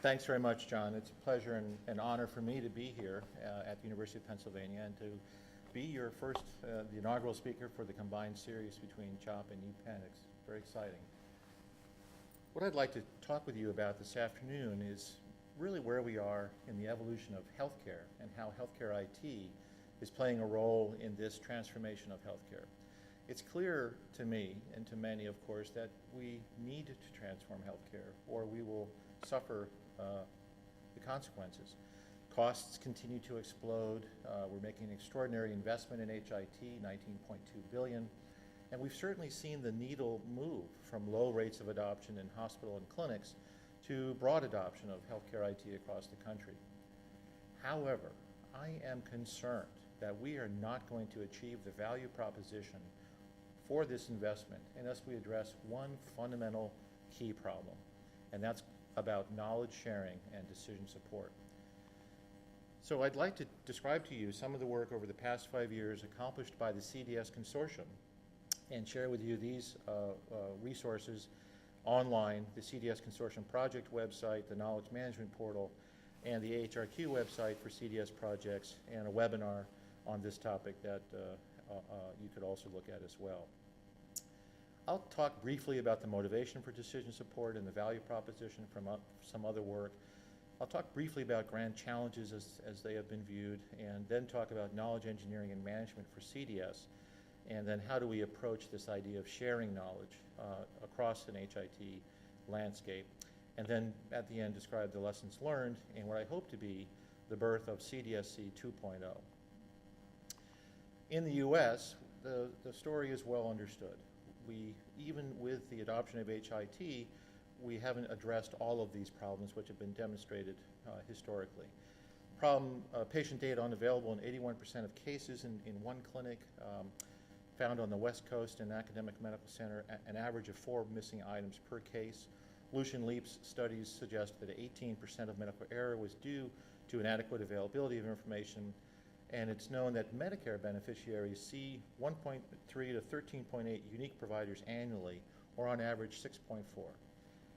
Thanks very much, John. It's a pleasure and an honor for me to be here at the University of Pennsylvania and to be your first, the inaugural speaker for the combined series between CHOP and UPenn. It's very exciting. What I'd like to talk with you about this afternoon is really where we are in the evolution of healthcare and how healthcare IT is playing a role in this transformation of healthcare. It's clear to me and to many, of course, that we need to transform healthcare or we will suffer the consequences. Costs continue to explode. We're making an extraordinary investment in HIT, $19.2 billion, and we've certainly seen the needle move from low rates of adoption in hospital and clinics to broad adoption of healthcare IT across the country. However, I am concerned that we are not going to achieve the value proposition for this investment unless we address one fundamental key problem, and that's about knowledge sharing and decision support. So I'd like to describe to you some of the work over the past 5 years accomplished by the CDS Consortium and share with you these resources online, the CDS Consortium project website, the knowledge management portal, and the AHRQ website for CDS projects, and a webinar on this topic that you could also look at as well. I'll talk briefly about the motivation for decision support and the value proposition from some other work. I'll talk briefly about grand challenges as they have been viewed, and then talk about knowledge engineering and management for CDS, and then how do we approach this idea of sharing knowledge across an HIT landscape, and then at the end describe the lessons learned and what I hope to be the birth of CDSE 2.0. In the US, the story is well understood. Even with the adoption of HIT, we haven't addressed all of these problems which have been demonstrated historically. Patient data unavailable in 81% of cases in one clinic, found on the West Coast in an academic medical center, an average of 4 missing items per case. Lucian Leap's studies suggest that 18% of medical error was due to inadequate availability of information, and it's known that Medicare beneficiaries see 1.3 to 13.8 unique providers annually, or on average 6.4.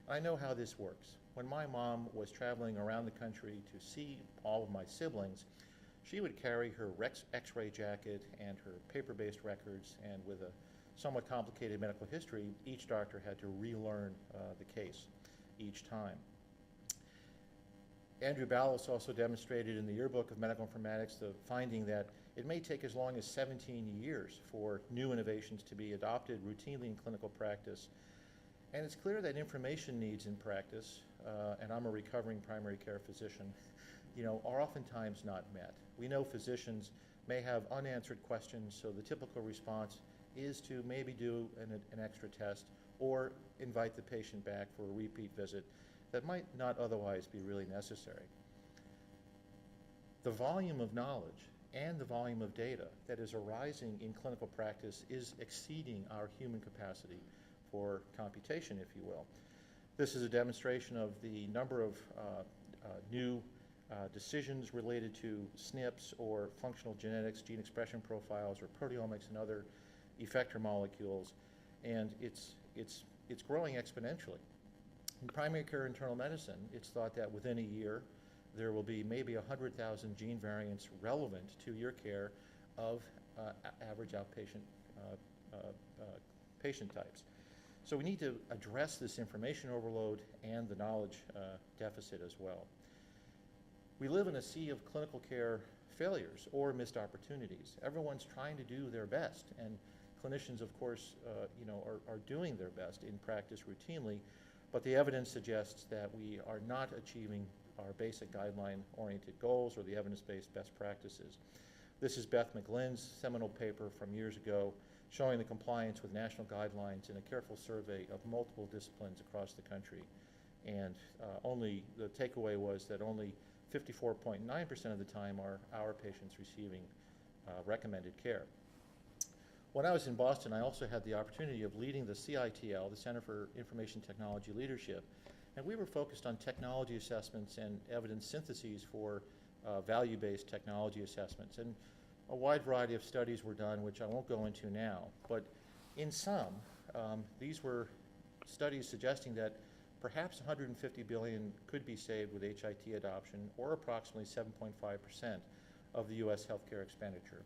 I know how this works. When my mom was traveling around the country to see all of my siblings, she would carry her x-ray jacket and her paper-based records, and with a somewhat complicated medical history, each doctor had to relearn the case each time. Andrew Ballas also demonstrated in the Yearbook of Medical Informatics the finding that it may take as long as 17 years for new innovations to be adopted routinely in clinical practice. And it's clear that information needs in practice, and I'm a recovering primary care physician, are oftentimes not met. We know physicians may have unanswered questions, so the typical response is to maybe do an extra test or invite the patient back for a repeat visit that might not otherwise be really necessary. The volume of knowledge and the volume of data that is arising in clinical practice is exceeding our human capacity for computation, if you will. This is a demonstration of the number of new decisions related to SNPs or functional genetics, gene expression profiles, or proteomics and other effector molecules, and it's growing exponentially. In primary care internal medicine, it's thought that within a year there will be maybe 100,000 gene variants relevant to your care of average outpatient patient types. So we need to address this information overload and the knowledge deficit as well. We live in a sea of clinical care failures or missed opportunities. Everyone's trying to do their best, and clinicians, of course, are doing their best in practice routinely, but the evidence suggests that we are not achieving our basic guideline-oriented goals or the evidence-based best practices. This is Beth McGlynn's seminal paper from years ago showing the compliance with national guidelines in a careful survey of multiple disciplines across the country. And the takeaway was that only 54.9% of the time are our patients receiving recommended care. When I was in Boston, I also had the opportunity of leading the CITL, the Center for Information Technology Leadership, and we were focused on technology assessments and evidence syntheses for value-based technology assessments. And a wide variety of studies were done, which I won't go into now, but in sum, these were studies suggesting that perhaps 150 billion could be saved with HIT adoption, or approximately 7.5% of the US healthcare expenditure.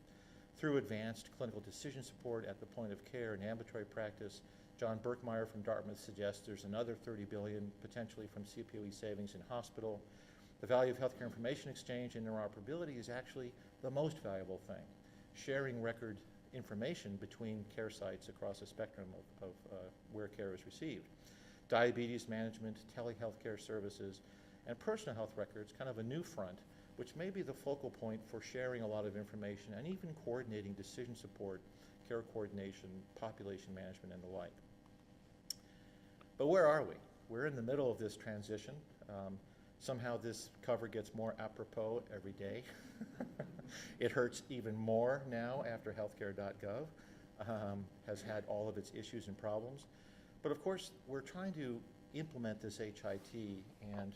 Through advanced clinical decision support at the point of care and ambulatory practice, John Birkmeyer from Dartmouth suggests there's another 30 billion potentially from CPOE savings in hospital. The value of healthcare information exchange and interoperability is actually the most valuable thing. Sharing record information between care sites across a spectrum of where care is received. Diabetes management, telehealthcare services, and personal health records, kind of a new front, which may be the focal point for sharing a lot of information and even coordinating decision support, care coordination, population management, and the like. But where are we? We're in the middle of this transition. Somehow this cover gets more apropos every day. It hurts even more now after healthcare.gov has had all of its issues and problems. But of course, we're trying to implement this HIT and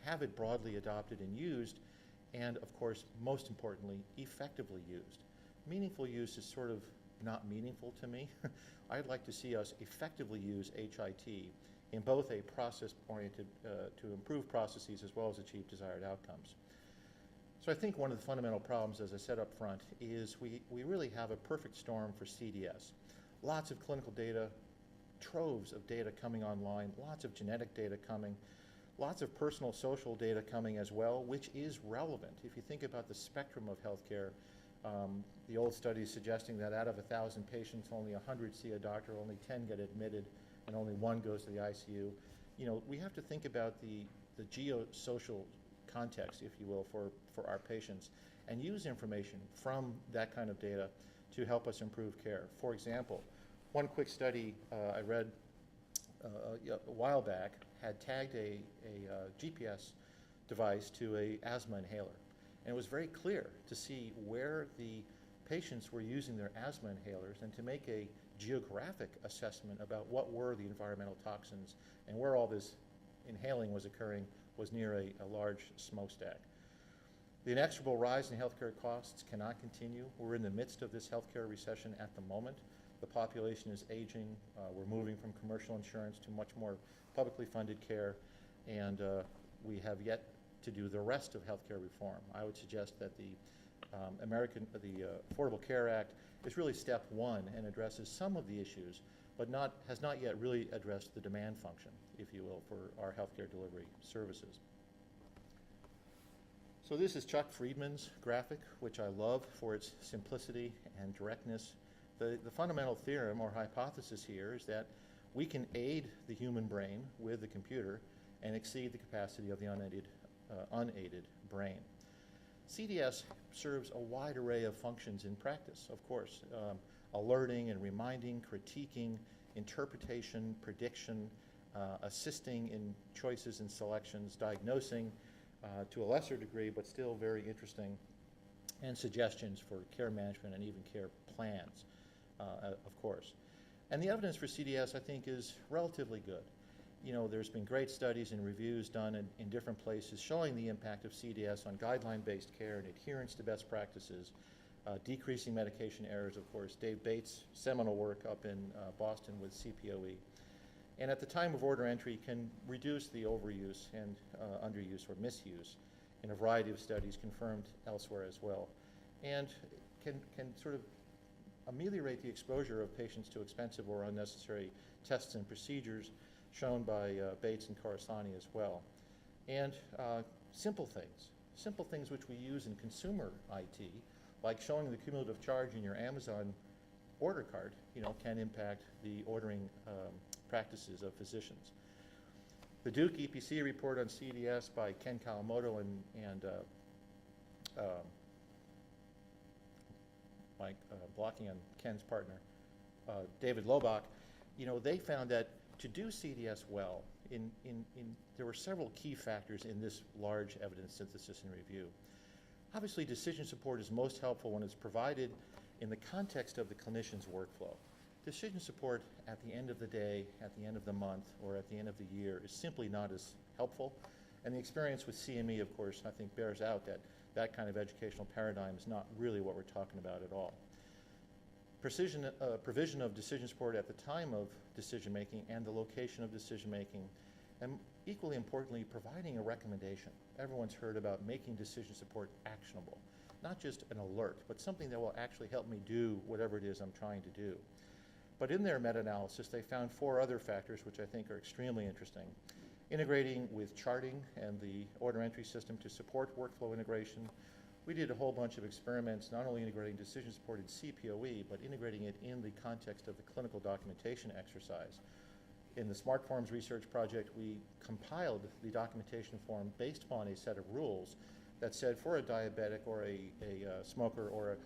have it broadly adopted and used, and of course, most importantly, effectively used. Meaningful use is sort of not meaningful to me. I'd like to see us effectively use HIT in both a process-oriented to improve processes as well as achieve desired outcomes. So I think one of the fundamental problems, as I said up front, is we really have a perfect storm for CDS. Lots of clinical data, troves of data coming online, lots of genetic data coming, lots of personal social data coming as well, which is relevant. If you think about the spectrum of healthcare, the old studies suggesting that out of 1,000 patients, only 100 see a doctor, only 10 get admitted, and only 1 goes to the ICU. You know, we have to think about the geosocial context, if you will, for our patients, and use information from that kind of data to help us improve care. For example, one quick study I read a while back had tagged a GPS device to a asthma inhaler. And it was very clear to see where the patients were using their asthma inhalers and to make a geographic assessment about what were the environmental toxins and where all this inhaling was occurring was near a large smokestack. The inexorable rise in healthcare costs cannot continue. We're in the midst of this healthcare recession at the moment. The population is aging. We're moving from commercial insurance to much more publicly funded care, and we have yet to do the rest of healthcare reform. I would suggest that the Affordable Care Act is really step one and addresses some of the issues, but has not yet really addressed the demand function, if you will, for our healthcare delivery services. So this is Chuck Friedman's graphic, which I love for its simplicity and directness. The fundamental theorem or hypothesis here is that we can aid the human brain with the computer and exceed the capacity of the unaided brain. CDS serves a wide array of functions in practice, of course, alerting and reminding, critiquing, interpretation, prediction, assisting in choices and selections, diagnosing to a lesser degree, but still very interesting, and suggestions for care management and even care plans, of course. And the evidence for CDS, I think, is relatively good. You know, there's been great studies and reviews done in different places showing the impact of CDS on guideline-based care and adherence to best practices, decreasing medication errors, of course. Dave Bates' seminal work up in Boston with CPOE. And at the time of order entry can reduce the overuse and underuse or misuse in a variety of studies confirmed elsewhere as well. And can sort of ameliorate the exposure of patients to expensive or unnecessary tests and procedures shown by Bates and Corsani as well. And simple things which we use in consumer IT, like showing the cumulative charge in your Amazon order cart, you know, can impact the ordering practices of physicians. The Duke EPC report on CDS by Ken Kawamoto and blocking on Ken's partner, David Lobach, you know, they found that to do CDS well, there were several key factors in this large evidence synthesis and review. Obviously, decision support is most helpful when it's provided in the context of the clinician's workflow. Decision support at the end of the day, at the end of the month, or at the end of the year is simply not as helpful. And the experience with CME, of course, I think bears out that that kind of educational paradigm is not really what we're talking about at all. Provision of decision support at the time of decision making and the location of decision making and equally importantly, providing a recommendation. Everyone's heard about making decision support actionable, not just an alert, but something that will actually help me do whatever it is I'm trying to do. But in their meta-analysis, they found 4 other factors which I think are extremely interesting. Integrating with charting and the order entry system to support workflow integration. We did a whole bunch of experiments, not only integrating decision support in CPOE, but integrating it in the context of the clinical documentation exercise. In the Smart Forms research project, we compiled the documentation form based upon a set of rules that said for a diabetic or a smoker or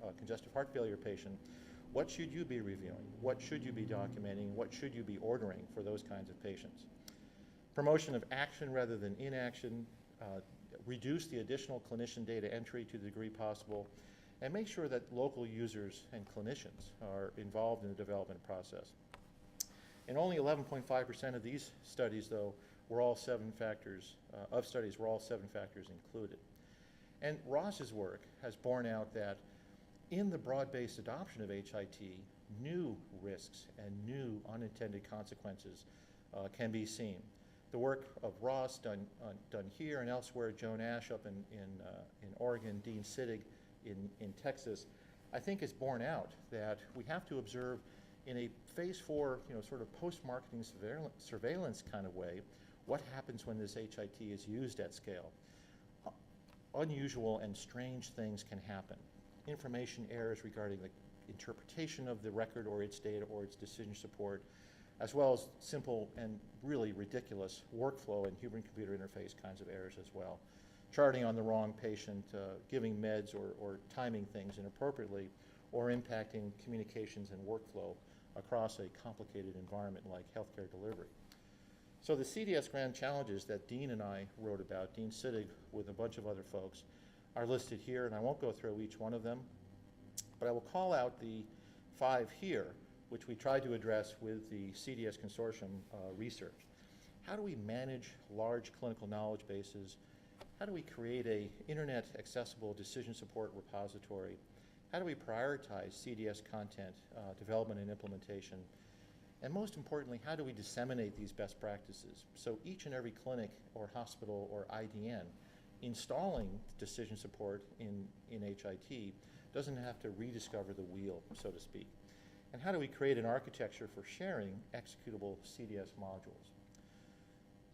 a congestive heart failure patient, what should you be reviewing? What should you be documenting? What should you be ordering for those kinds of patients? Promotion of action rather than inaction, reduce the additional clinician data entry to the degree possible, and make sure that local users and clinicians are involved in the development process. And only 11.5% of these studies, though, were all 7 factors, were all 7 factors included. And Ross's work has borne out that in the broad-based adoption of HIT, new risks and new unintended consequences can be seen. The work of Ross done here and elsewhere, Joan Ash up in Oregon, Dean Sittig in Texas, I think has borne out that we have to observe in a phase 4, sort of post-marketing surveillance kind of way, what happens when this HIT is used at scale. Unusual and strange things can happen. Information errors regarding the interpretation of the record or its data or its decision support, as well as simple and really ridiculous workflow and human-computer interface kinds of errors as well. Charting on the wrong patient, giving meds or timing things inappropriately, or impacting communications and workflow across a complicated environment like healthcare delivery. So the CDS grand challenges that Dean and I wrote about, Dean Sittig with a bunch of other folks, are listed here, and I won't go through each one of them, but I will call out the 5 here, which we tried to address with the CDS Consortium research. How do we manage large clinical knowledge bases? How do we create an internet accessible decision support repository? How do we prioritize CDS content development and implementation? And most importantly, how do we disseminate these best practices? So each and every clinic or hospital or IDN installing decision support in HIT doesn't have to rediscover the wheel, so to speak. And how do we create an architecture for sharing executable CDS modules?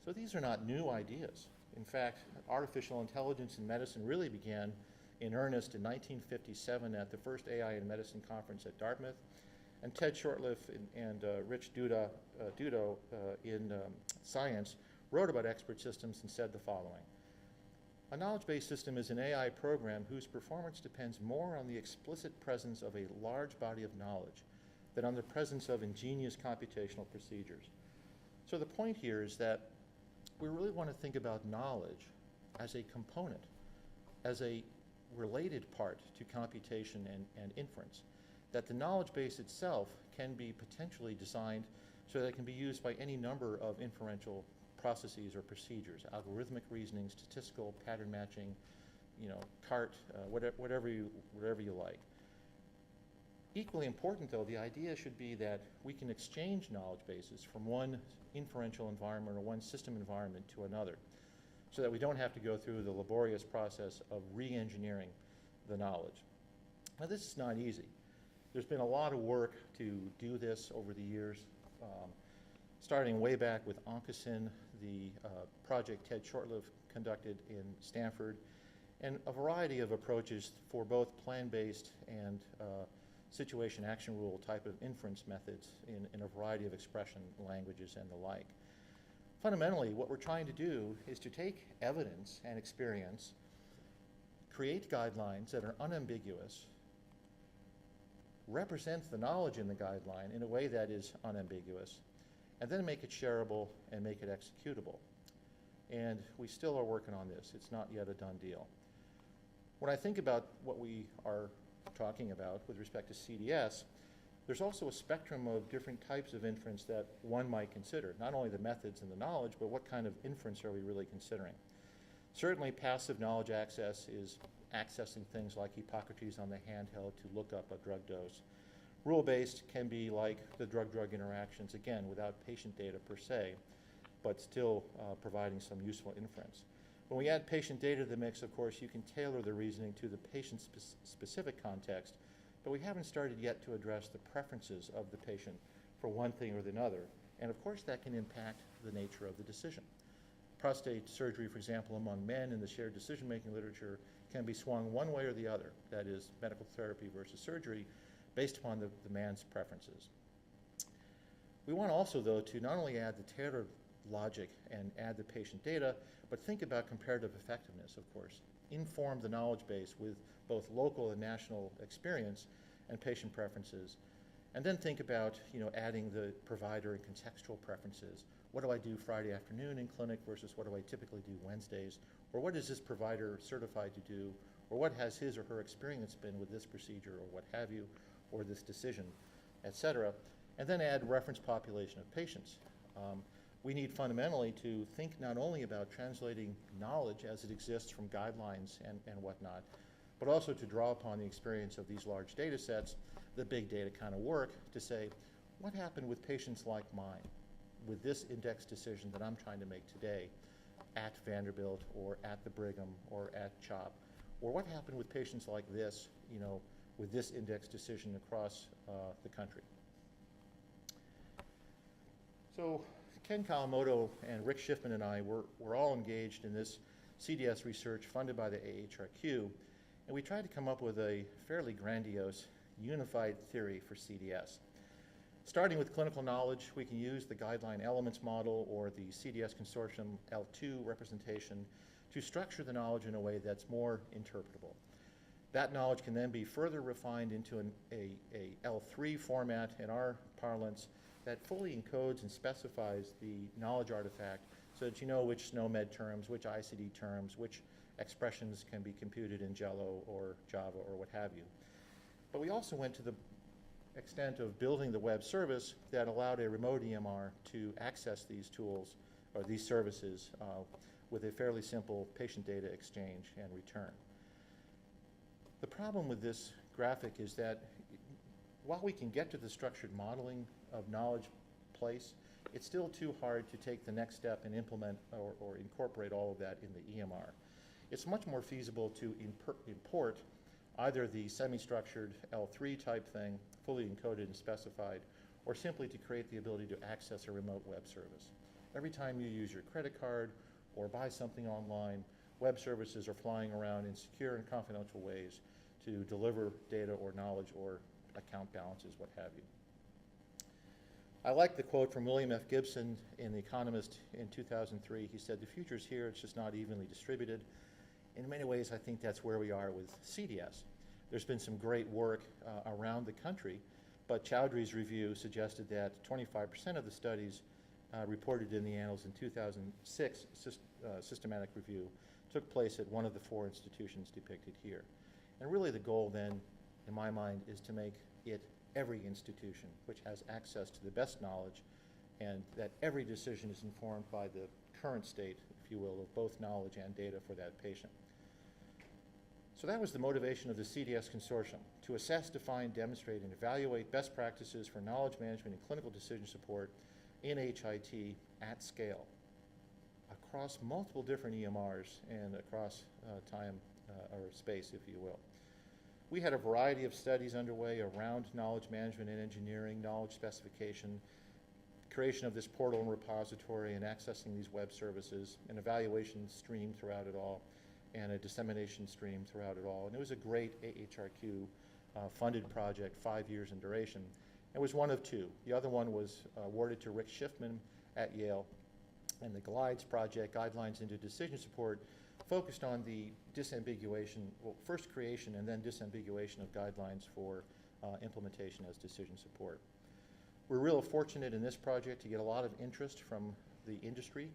So these are not new ideas. In fact, artificial intelligence in medicine really began in earnest in 1957 at the first AI in Medicine conference at Dartmouth. And Ted Shortliff and Rich Dudo in Science wrote about expert systems and said the following. A knowledge-based system is an AI program whose performance depends more on the explicit presence of a large body of knowledge than on the presence of ingenious computational procedures. So the point here is that we really want to think about knowledge as a component, as a related part to computation and inference, that the knowledge base itself can be potentially designed so that it can be used by any number of inferential processes or procedures, algorithmic reasoning, statistical, pattern matching, CART, whatever you like. Equally important, though, the idea should be that we can exchange knowledge bases from one inferential environment or one system environment to another, so that we don't have to go through the laborious process of re-engineering the knowledge. Now, this is not easy. There's been a lot of work to do this over the years, starting way back with OncoSyn, the project Ted Shortliff conducted in Stanford, and a variety of approaches for both plan-based and situation action rule type of inference methods in a variety of expression languages and the like. Fundamentally, what we're trying to do is to take evidence and experience, create guidelines that are unambiguous, represent the knowledge in the guideline in a way that is unambiguous, and then make it shareable and make it executable. And we still are working on this. It's not yet a done deal. When I think about what we are talking about with respect to CDS, there's also a spectrum of different types of inference that one might consider, not only the methods and the knowledge, but what kind of inference are we really considering? Certainly passive knowledge access is accessing things like Hippocrates on the handheld to look up a drug dose. Rule-based can be like the drug-drug interactions, again, without patient data per se. but still providing some useful inference. When we add patient data to the mix, of course, you can tailor the reasoning to the patient's specific context, but we haven't started yet to address the preferences of the patient for one thing or another, and of course that can impact the nature of the decision. Prostate surgery, for example, among men in the shared decision-making literature can be swung one way or the other, that is, medical therapy versus surgery, based upon the man's preferences. We want also, though, to not only add the tailored logic and add the patient data, but think about comparative effectiveness, of course. Inform the knowledge base with both local and national experience and patient preferences. And then think about, adding the provider and contextual preferences. What do I do Friday afternoon in clinic versus what do I typically do Wednesdays? Or what is this provider certified to do? Or what has his or her experience been with this procedure or what have you, or this decision, et cetera. And then add reference population of patients. We need fundamentally to think not only about translating knowledge as it exists from guidelines and whatnot, but also to draw upon the experience of these large data sets, the big data kind of work, to say, what happened with patients like mine with this index decision that I'm trying to make today at Vanderbilt or at the Brigham or at CHOP? Or what happened with patients like this, with this index decision across the country? So Ken Kawamoto and Rick Schiffman and I were all engaged in this CDS research funded by the AHRQ, and we tried to come up with a fairly grandiose unified theory for CDS. Starting with clinical knowledge, we can use the guideline elements model or the CDS consortium L2 representation to structure the knowledge in a way that's more interpretable. That knowledge can then be further refined into a L3 format in our parlance that fully encodes and specifies the knowledge artifact so that you know which SNOMED terms, which ICD terms, which expressions can be computed in Jello or Java or what have you. But we also went to the extent of building the web service that allowed a remote EMR to access these tools or these services with a fairly simple patient data exchange and return. The problem with this graphic is that while we can get to the structured modeling of knowledge place, it's still too hard to take the next step and implement or incorporate all of that in the EMR. It's much more feasible to import either the semi-structured L3 type thing, fully encoded and specified, or simply to create the ability to access a remote web service. Every time you use your credit card or buy something online, web services are flying around in secure and confidential ways to deliver data or knowledge or account balances, what have you. I like the quote from William F. Gibson in The Economist in 2003. He said, "The future's here, it's just not evenly distributed." In many ways, I think that's where we are with CDS. There's been some great work around the country, but Chowdhury's review suggested that 25% of the studies reported in the Annals in 2006 systematic review took place at one of the 4 institutions depicted here. And really the goal then, in my mind, is to make it every institution which has access to the best knowledge, and that every decision is informed by the current state, if you will, of both knowledge and data for that patient. So that was the motivation of the CDS Consortium, to assess, define, demonstrate, and evaluate best practices for knowledge management and clinical decision support in HIT at scale, across multiple different EMRs and across time or space, if you will. We had a variety of studies underway around knowledge management and engineering, knowledge specification, creation of this portal and repository and accessing these web services, an evaluation stream throughout it all, and a dissemination stream throughout it all. And it was a great AHRQ funded project, 5 years in duration. It was one of 2. The other one was awarded to Rick Schiffman at Yale, and the GLIDES project, Guidelines into Decision Support, focused on the disambiguation, well, first creation and then disambiguation of guidelines for implementation as decision support. We're real fortunate in this project to get a lot of interest from the industry.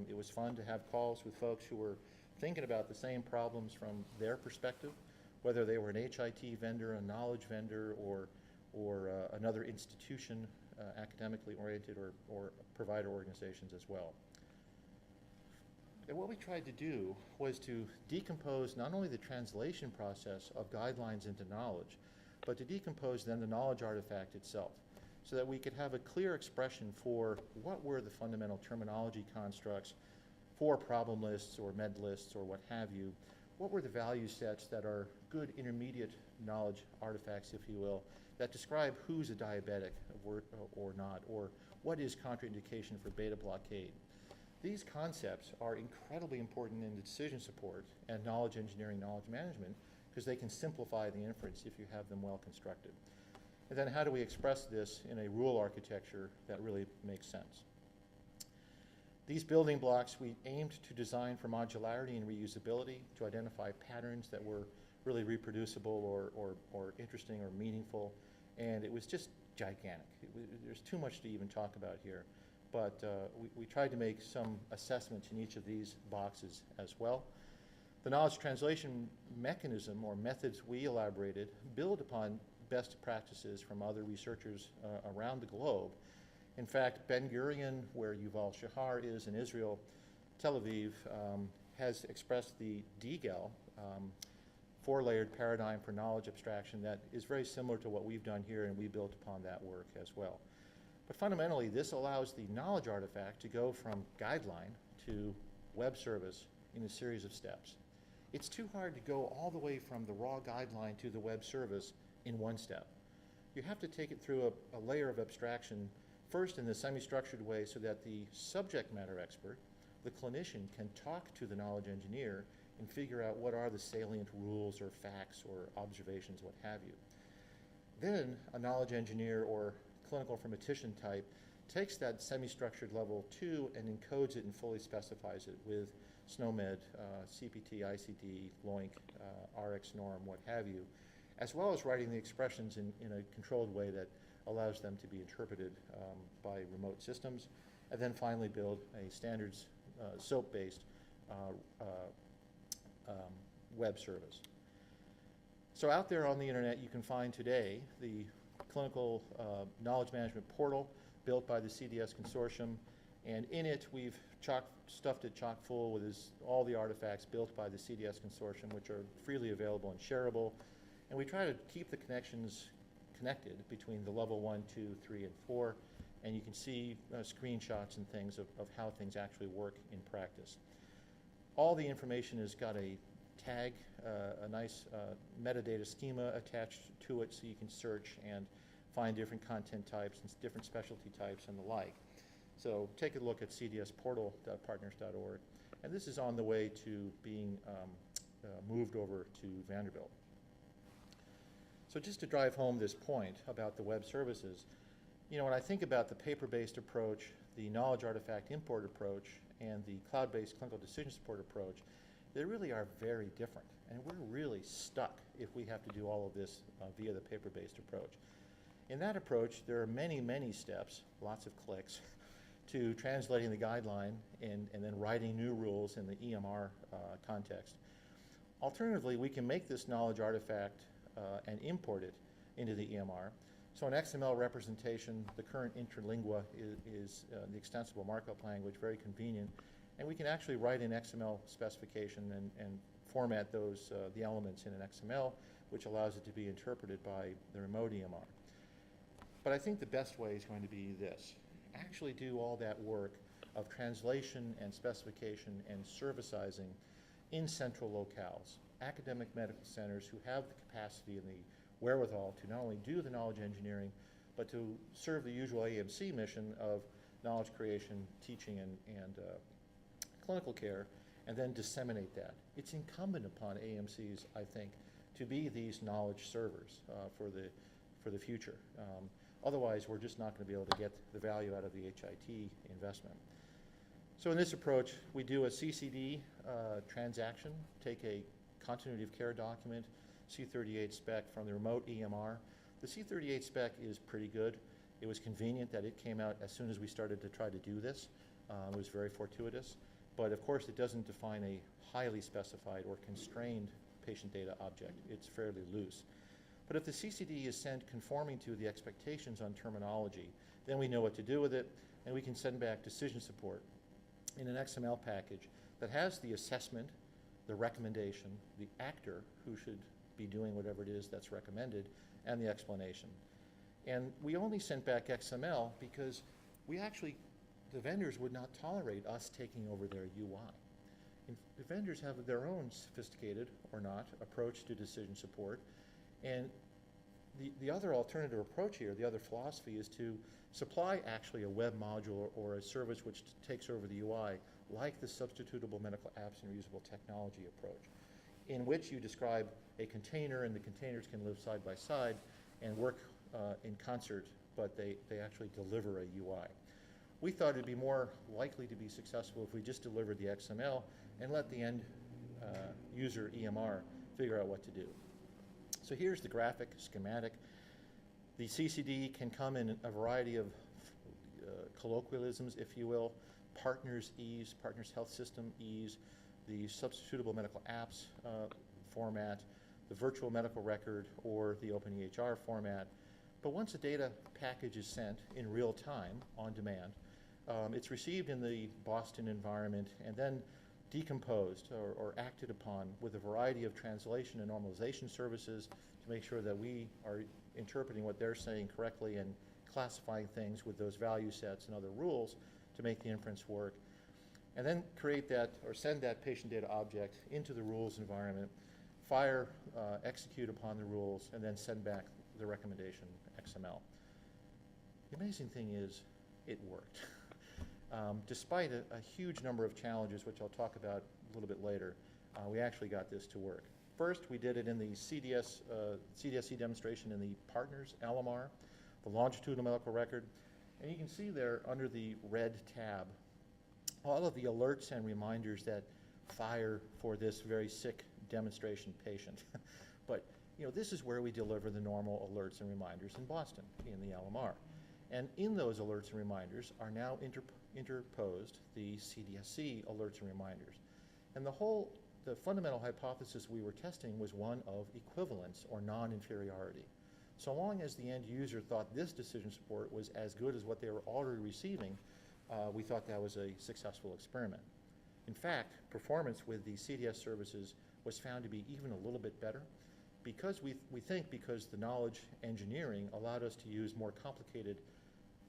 It was fun to have calls with folks who were thinking about the same problems from their perspective, whether they were an HIT vendor, a knowledge vendor, or another institution, academically oriented, or provider organizations as well. And what we tried to do was to decompose not only the translation process of guidelines into knowledge, but to decompose then the knowledge artifact itself. so that we could have a clear expression for what were the fundamental terminology constructs for problem lists or med lists or what have you. What were the value sets that are good intermediate knowledge artifacts, if you will, that describe who's a diabetic or not, or what is contraindication for beta blockade. These concepts are incredibly important in the decision support and knowledge engineering, knowledge management, because they can simplify the inference if you have them well constructed. And then how do we express this in a rule architecture that really makes sense? These building blocks we aimed to design for modularity and reusability, to identify patterns that were really reproducible or interesting or meaningful, and it was just gigantic. There's too much to even talk about here, but we tried to make some assessments in each of these boxes as well. The knowledge translation mechanism or methods we elaborated build upon best practices from other researchers around the globe. In fact, Ben Gurion, where Yuval Shahar is in Israel, Tel Aviv, has expressed the DGAL, four-layered paradigm for knowledge abstraction that is very similar to what we've done here, and we built upon that work as well. But fundamentally, this allows the knowledge artifact to go from guideline to web service in a series of steps. It's too hard to go all the way from the raw guideline to the web service in one step. You have to take it through a layer of abstraction, first in the semi-structured way so that the subject matter expert, the clinician, can talk to the knowledge engineer and figure out what are the salient rules or facts or observations, what have you. Then a knowledge engineer or clinical informatician type takes that semi-structured level 2 and encodes it and fully specifies it with SNOMED, CPT, ICD, LOINC, RX norm, what have you, as well as writing the expressions in a controlled way that allows them to be interpreted by remote systems, and then finally build a standards SOAP-based web service. So out there on the internet you can find today the clinical knowledge management portal built by the CDS consortium, and in it we've stuffed it chock full with all the artifacts built by the CDS consortium, which are freely available and shareable, and we try to keep the connections connected between the level 1, 2, 3, and 4, and you can see screenshots and things of how things actually work in practice. All the information has got a tag, a nice metadata schema attached to it, so you can search and find different content types and different specialty types and the like. So take a look at cdsportal.partners.org, and this is on the way to being moved over to Vanderbilt. So just to drive home this point about the web services, you know, when I think about the paper-based approach, the knowledge artifact import approach, and the cloud-based clinical decision support approach, they really are very different. And we're really stuck if we have to do all of this via the paper-based approach. In that approach, there are many, many steps, lots of clicks, to translating the guideline and then writing new rules in the EMR context. Alternatively, we can make this knowledge artifact and import it into the EMR. So an XML representation, the current interlingua is the extensible markup language, very convenient. And we can actually write an XML specification and format those, the elements in an XML, which allows it to be interpreted by the remote EMR. But I think the best way is going to be this. Actually do all that work of translation and specification and servicizing in central locales, academic medical centers who have the capacity and the wherewithal to not only do the knowledge engineering, but to serve the usual AMC mission of knowledge creation, teaching, and clinical care, and then disseminate that. It's incumbent upon AMCs, I think, to be these knowledge servers for the future. Otherwise, we're just not going to be able to get the value out of the HIT investment. So in this approach, we do a CCD transaction, take a continuity of care document, C38 spec from the remote EMR. The C38 spec is pretty good. It was convenient that it came out as soon as we started to try to do this. It was very fortuitous. But of course, it doesn't define a highly specified or constrained patient data object. It's fairly loose. But if the CCD is sent conforming to the expectations on terminology, then we know what to do with it, and we can send back decision support in an XML package that has the assessment, the recommendation, the actor who should be doing whatever it is that's recommended, and the explanation. And we only sent back XML because the vendors would not tolerate us taking over their UI. The vendors have their own sophisticated, or not, approach to decision support. And the other alternative approach here, the other philosophy, is to supply actually a web module or a service which takes over the UI, like the substitutable medical apps and reusable technology approach, in which you describe a container and the containers can live side by side and work in concert, but they actually deliver a UI. We thought it'd be more likely to be successful if we just delivered the XML and let the end user EMR figure out what to do. So here's the graphic schematic. The CCD can come in a variety of colloquialisms, if you will. Partners ease, Partners Health System ease, the substitutable medical apps format, the virtual medical record, or the open EHR format. But once a data package is sent in real time, on demand, it's received in the Boston environment and then decomposed or acted upon with a variety of translation and normalization services to make sure that we are interpreting what they're saying correctly and classifying things with those value sets and other rules to make the inference work. And then create that or send that patient data object into the rules environment, execute upon the rules, and then send back the recommendation XML. The amazing thing is it worked. Despite a huge number of challenges, which I'll talk about a little bit later, we actually got this to work. First, we did it in the CDSE demonstration in the partners LMR, the longitudinal medical record. And you can see there under the red tab, all of the alerts and reminders that fire for this very sick demonstration patient. But this is where we deliver the normal alerts and reminders in Boston, in the LMR. And in those alerts and reminders are now interposed the CDSE alerts and reminders. And the fundamental hypothesis we were testing was one of equivalence or non-inferiority. So long as the end user thought this decision support was as good as what they were already receiving, we thought that was a successful experiment. In fact, performance with the CDS services was found to be even a little bit better because we think because the knowledge engineering allowed us to use more complicated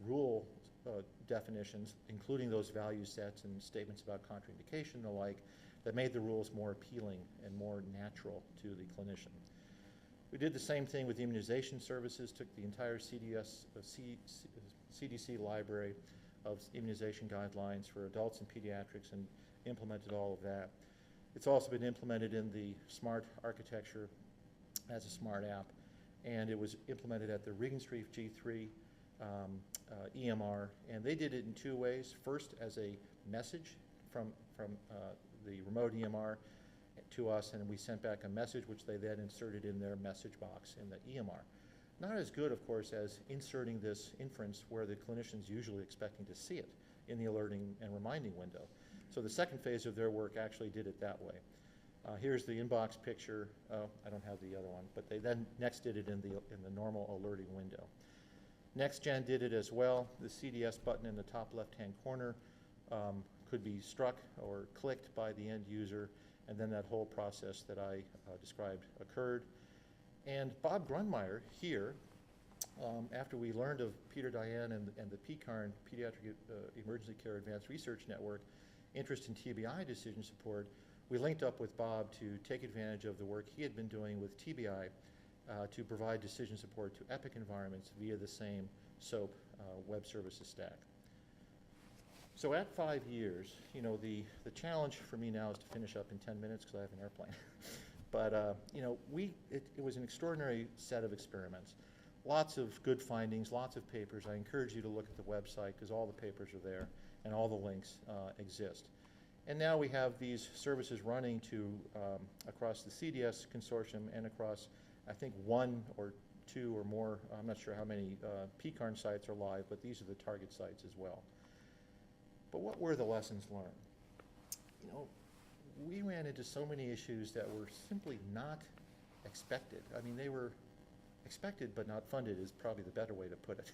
rule definitions, including those value sets and statements about contraindication and the like, that made the rules more appealing and more natural to the clinician. We did the same thing with Immunization Services, took the entire CDC library of immunization guidelines for adults and pediatrics and implemented all of that. It's also been implemented in the SMART architecture as a SMART app, and it was implemented at the Regenstrief G3 EMR, and they did it in two ways. First, as a message from the remote EMR to us, and we sent back a message which they then inserted in their message box in the EMR. Not as good, of course, as inserting this inference where the clinician's usually expecting to see it in the alerting and reminding window. So the second phase of their work actually did it that way. Here's the inbox picture. Oh, I don't have the other one, but they then next did it in the normal alerting window. Nextgen did it as well. The CDS button in the top left-hand corner could be struck or clicked by the end user, and then that whole process that I described occurred. And Bob Grunmeyer here, after we learned of Peter Diane and the PCARN, Pediatric Emergency Care Advanced Research Network, interest in TBI decision support, we linked up with Bob to take advantage of the work he had been doing with TBI to provide decision support to Epic environments via the same SOAP web services stack. So at 5 years, the challenge for me now is to finish up in 10 minutes because I have an airplane. But it was an extraordinary set of experiments. Lots of good findings, lots of papers. I encourage you to look at the website because all the papers are there and all the links exist. And now we have these services running across the CDS consortium and across, I think, 1 or 2 or more, I'm not sure how many PCARN sites are live, but these are the target sites as well. But what were the lessons learned? We ran into so many issues that were simply not expected. I mean, they were expected but not funded is probably the better way to put it.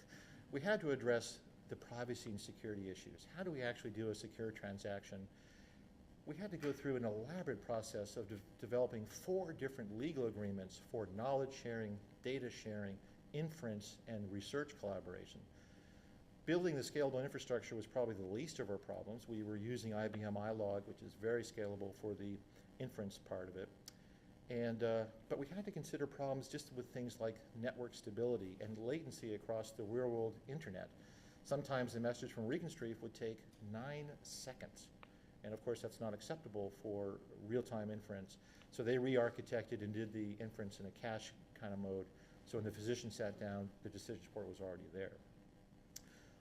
We had to address the privacy and security issues. How do we actually do a secure transaction? We had to go through an elaborate process of developing 4 different legal agreements for knowledge sharing, data sharing, inference and research collaboration. Building the scalable infrastructure was probably the least of our problems. We were using IBM iLog, which is very scalable for the inference part of it. But we had to consider problems just with things like network stability and latency across the real-world internet. Sometimes a message from Reconstrief would take 9 seconds. And of course, that's not acceptable for real-time inference. So they re-architected and did the inference in a cache kind of mode. So when the physician sat down, the decision support was already there.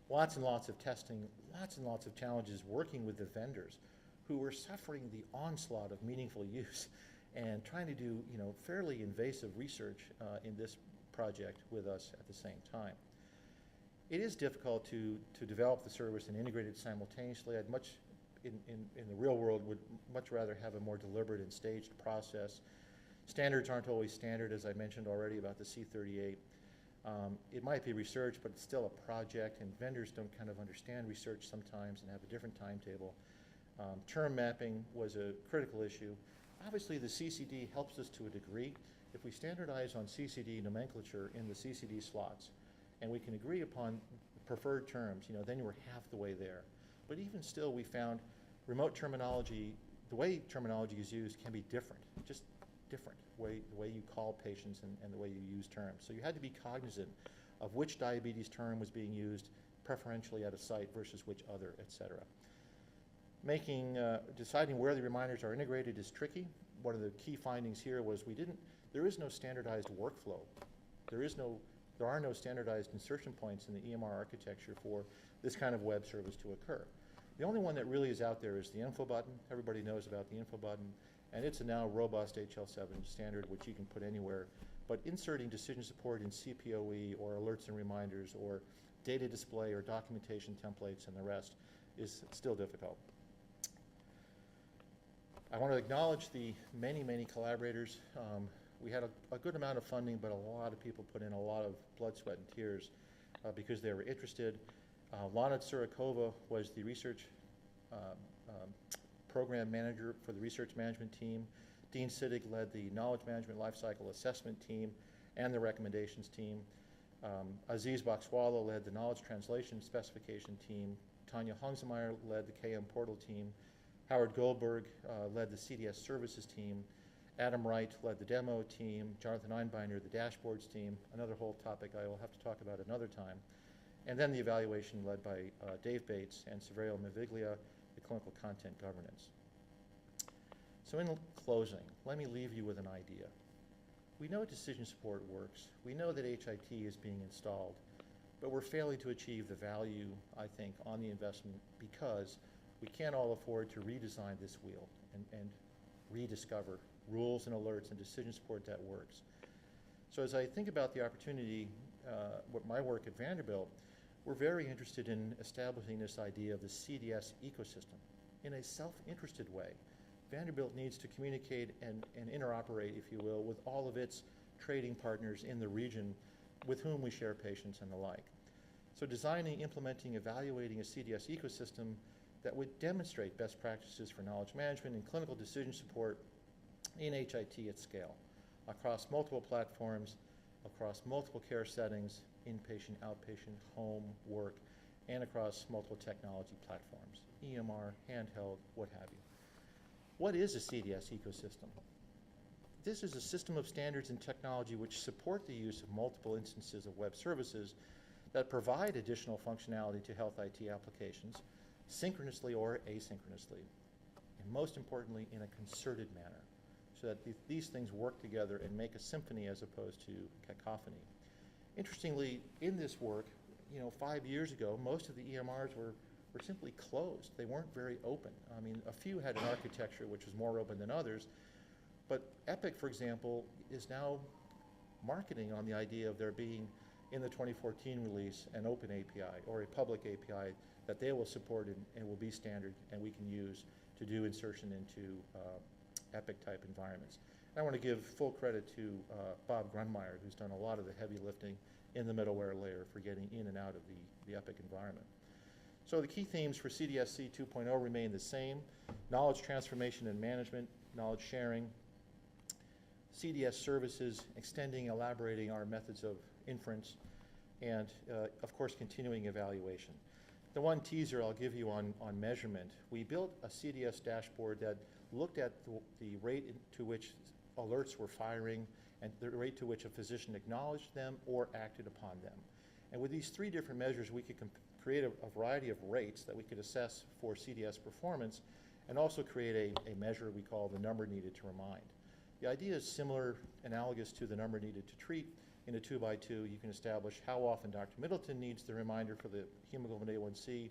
Lots and lots of testing, lots and lots of challenges working with the vendors who were suffering the onslaught of meaningful use and trying to do fairly invasive research in this project with us at the same time. It is difficult to develop the service and integrate it simultaneously. I'd much, in the real world, would much rather have a more deliberate and staged process. Standards aren't always standard, as I mentioned already about the C38. It might be research, but it's still a project, and vendors don't kind of understand research sometimes and have a different timetable. Term mapping was a critical issue. Obviously, the CCD helps us to a degree. If we standardize on CCD nomenclature in the CCD slots, and we can agree upon preferred terms, then we're half the way there. But even still, we found remote terminology, the way terminology is used can be different, just different, the way you call patients and the way you use terms. So you had to be cognizant of which diabetes term was being used preferentially at a site versus which other, et cetera. Deciding where the reminders are integrated is tricky. One of the key findings here was there is no standardized workflow. There are no standardized insertion points in the EMR architecture for this kind of web service to occur. The only one that really is out there is the info button. Everybody knows about the info button, and it's a now robust HL7 standard which you can put anywhere. But inserting decision support in CPOE or alerts and reminders or data display or documentation templates and the rest is still difficult. I want to acknowledge the many, many collaborators. We had a good amount of funding, but a lot of people put in a lot of blood, sweat, and tears because they were interested. Lana Tsurakova was the research program manager for the research management team. Dean Sittig led the knowledge management lifecycle assessment team and the recommendations team. Aziz Bakswala led the knowledge translation specification team. Tanya Hongsemeyer led the KM portal team. Howard Goldberg led the CDS services team. Adam Wright led the demo team. Jonathan Einbinder, the dashboards team, another whole topic I will have to talk about another time. And then the evaluation led by Dave Bates and Severio Maviglia, the clinical content governance. So in closing, let me leave you with an idea. We know decision support works. We know that HIT is being installed, but we're failing to achieve the value, I think, on the investment because we can't all afford to redesign this wheel and rediscover rules and alerts and decision support that works. So as I think about the opportunity, with my work at Vanderbilt, we're very interested in establishing this idea of the CDS ecosystem in a self-interested way. Vanderbilt needs to communicate and interoperate, if you will, with all of its trading partners in the region with whom we share patients and the like. So designing, implementing, evaluating a CDS ecosystem that would demonstrate best practices for knowledge management and clinical decision support in HIT at scale, across multiple platforms, across multiple care settings, inpatient, outpatient, home, work, and across multiple technology platforms, EMR, handheld, what have you. What is a CDS ecosystem? This is a system of standards and technology which support the use of multiple instances of web services that provide additional functionality to health IT applications, synchronously or asynchronously, and most importantly, in a concerted manner, so that these things work together and make a symphony as opposed to cacophony. Interestingly, in this work, 5 years ago, most of the EMRs were simply closed. They weren't very open. I mean, a few had an architecture which was more open than others, but Epic, for example, is now marketing on the idea of there being, in the 2014 release, an open API or a public API that they will support and will be standard and we can use to do insertion into Epic-type environments. And I want to give full credit to Bob Grunmeyer, who's done a lot of the heavy lifting in the middleware layer for getting in and out of the Epic environment. So the key themes for CDSC 2.0 remain the same: knowledge transformation and management, knowledge sharing, CDS services, extending, elaborating our methods of Inference, and of course continuing evaluation. The one teaser I'll give you on measurement, we built a CDS dashboard that looked at the rate to which alerts were firing and the rate to which a physician acknowledged them or acted upon them. And with these three different measures, we could create a variety of rates that we could assess for CDS performance and also create a measure we call the number needed to remind. The idea is similar, analogous to the number needed to treat. In a 2x2, you can establish how often Dr. Middleton needs the reminder for the hemoglobin A1C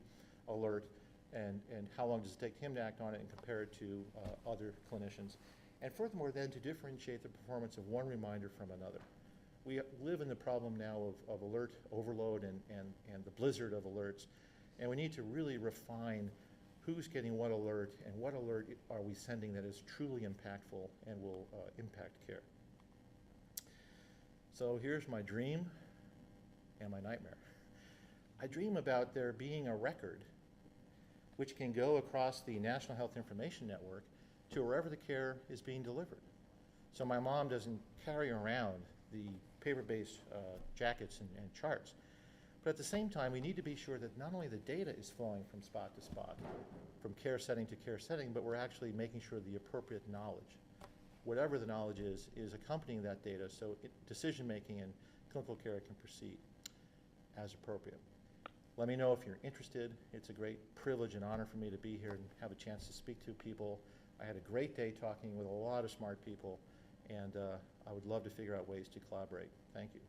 alert and how long does it take him to act on it and compare it to other clinicians. And furthermore, then to differentiate the performance of one reminder from another. We live in the problem now of alert overload and the blizzard of alerts, and we need to really refine who's getting what alert and what alert are we sending that is truly impactful and will impact care. So here's my dream and my nightmare. I dream about there being a record which can go across the National Health Information Network to wherever the care is being delivered. So my mom doesn't carry around the paper-based jackets and charts. But at the same time, we need to be sure that not only the data is flowing from spot to spot, from care setting to care setting, but we're actually making sure the appropriate knowledge, whatever the knowledge is accompanying that data so decision-making and clinical care can proceed as appropriate. Let me know if you're interested. It's a great privilege and honor for me to be here and have a chance to speak to people. I had a great day talking with a lot of smart people, and I would love to figure out ways to collaborate. Thank you.